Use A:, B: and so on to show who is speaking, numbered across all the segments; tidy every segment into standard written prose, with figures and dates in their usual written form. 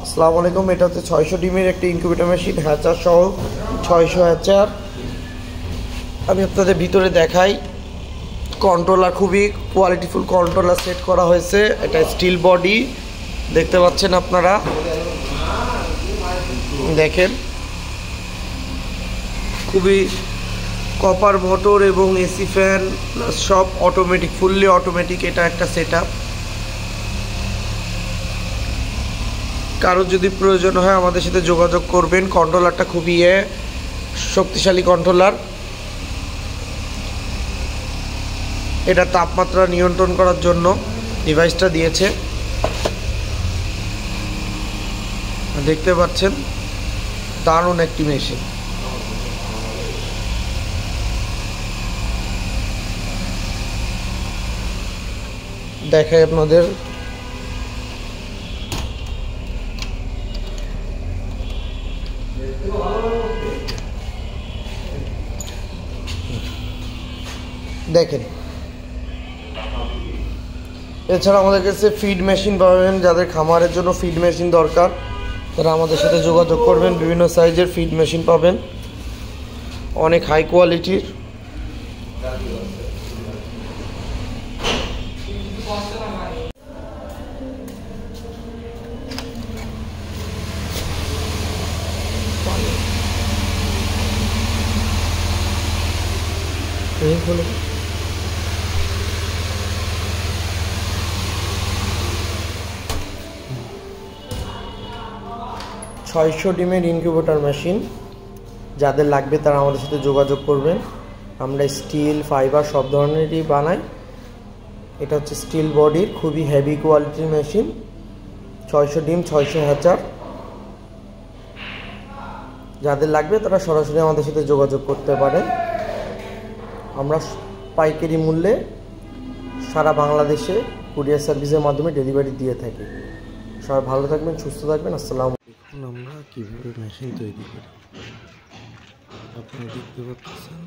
A: আসসালামু আলাইকুম। এটা হচ্ছে 600 ডিমের একটি ইনকিউবেটর মেশিন, হ্যাচার সহ 600 হ্যাচার। আমি আপনাদের ভিতরে দেখাই। কন্ট্রোলার খুবই কোয়ালিটিফুল কন্ট্রোলার সেট করা হয়েছে। এটা স্টিল বডি দেখতে পাচ্ছেন আপনারা, দেখেন খুবই কপার মোটর এবং এসি ফ্যান সব অটোমেটিক, ফুললি অটোমেটিক। এটা একটা সেট আপ। কারোর যদি প্রয়োজন হয় আমাদের সাথে যোগাযোগ করবেন। কন্ট্রোলারটা খুবই শক্তিশালী কন্ট্রোলার। এটা তাপমাত্রা নিয়ন্ত্রণ করার জন্য ডিভাইসটা দিয়েছে, দেখতে পাচ্ছেন। দারুণ একটি মেশিন। দেখাই আপনাদের। দেখেন, এছাড়া আমাদের কাছে ফিড মেশিন পাবেন। যাদের খামারের জন্য ফিড মেশিন দরকার তারা আমাদের সাথে যোগাযোগ করবেন। বিভিন্ন সাইজের ফিড মেশিন পাবেন, অনেক হাই কোয়ালিটির। এই 600 ডিমের ইনকিউবেটর মেশিন যাদের লাগবে তারা আমাদের সাথে যোগাযোগ করবেন। আমরা স্টিল, ফাইবার সব ধরনেরই বানাই। এটা হচ্ছে স্টিল বডির খুবই হেভি কোয়ালিটির মেশিন। 600 ডিম, 600 হ্যাচার। যাদের লাগবে তারা সরাসরি আমাদের সাথে যোগাযোগ করতে পারেন। আমরা পাইকারি মূল্যে সারা বাংলাদেশে কুরিয়ার সার্ভিসের মাধ্যমে ডেলিভারি দিয়ে থাকি। সবাই ভালো থাকবেন, সুস্থ থাকবেন। আসসালামু আলাইকুম। এখন আমরা কীভাবে মেশিন তৈরি করি আপনারা দেখতে পাচ্ছেন।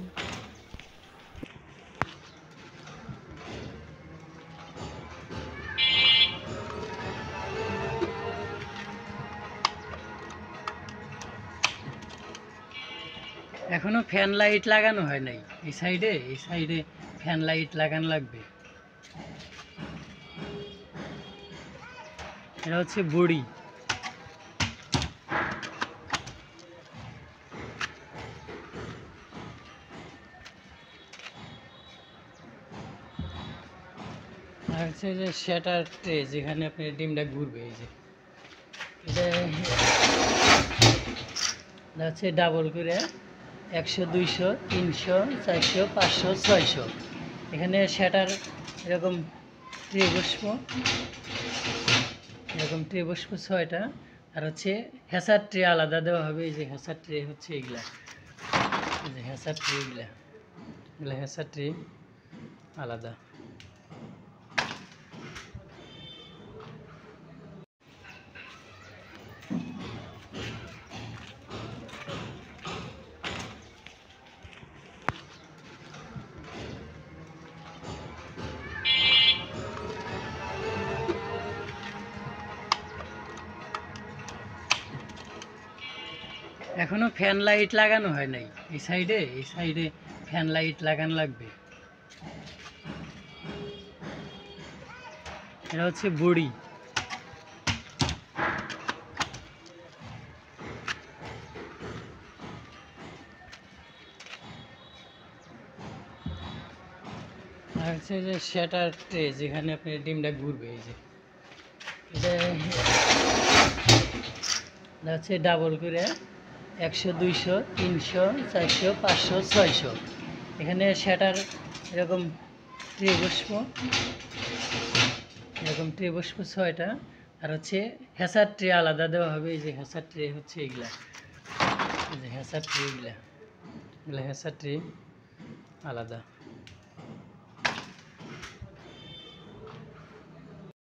B: এখনো ফ্যান লাইট লাগানো হয় নাই। এই সাইডে ফ্যান লাইট লাগানো লাগবে। এটা হচ্ছে বড়ি। আর হচ্ছে যে শ্যাটার ট্রে, যেখানে আপনি ডিমটা ঘুরবে। এই যে এটা হচ্ছে ডাবল করে 100, 200, 300, 400, 500, 600। এখানে শ্যাটার এরকম ট্রে বসবো, এরকম ট্রে বসবো 6টা। আর হচ্ছে হ্যাসার ট্রে আলাদা দেওয়া হবে। এই যে হ্যাসার ট্রে হচ্ছে এগুলা, এই যে হ্যাসার ট্রে, এগুলা হ্যাসার ট্রে আলাদা। এখনো ফ্যান লাইট লাগানো হয় নাই। এই সাইডে ফ্যান লাইট লাগানো লাগবে। এটা হচ্ছে বড়ি। আর হচ্ছে যে শ্যাটার ট্রে, যেখানে আপনি ডিমটা ঘুরবে। এই যে এটা হচ্ছে ডাবল করে 100, 200, 300, 400, 500, 600। এখানে শ্যাটার এরকম ট্রে বসবো, এরকম ট্রে বসবো 6টা। আর হচ্ছে হ্যাসার ট্রে আলাদা দেওয়া হবে। এই যে হ্যাসার ট্রে হচ্ছে এগুলা, এই যে হ্যাসার ট্রে, এগুলা হ্যাসার ট্রে আলাদা।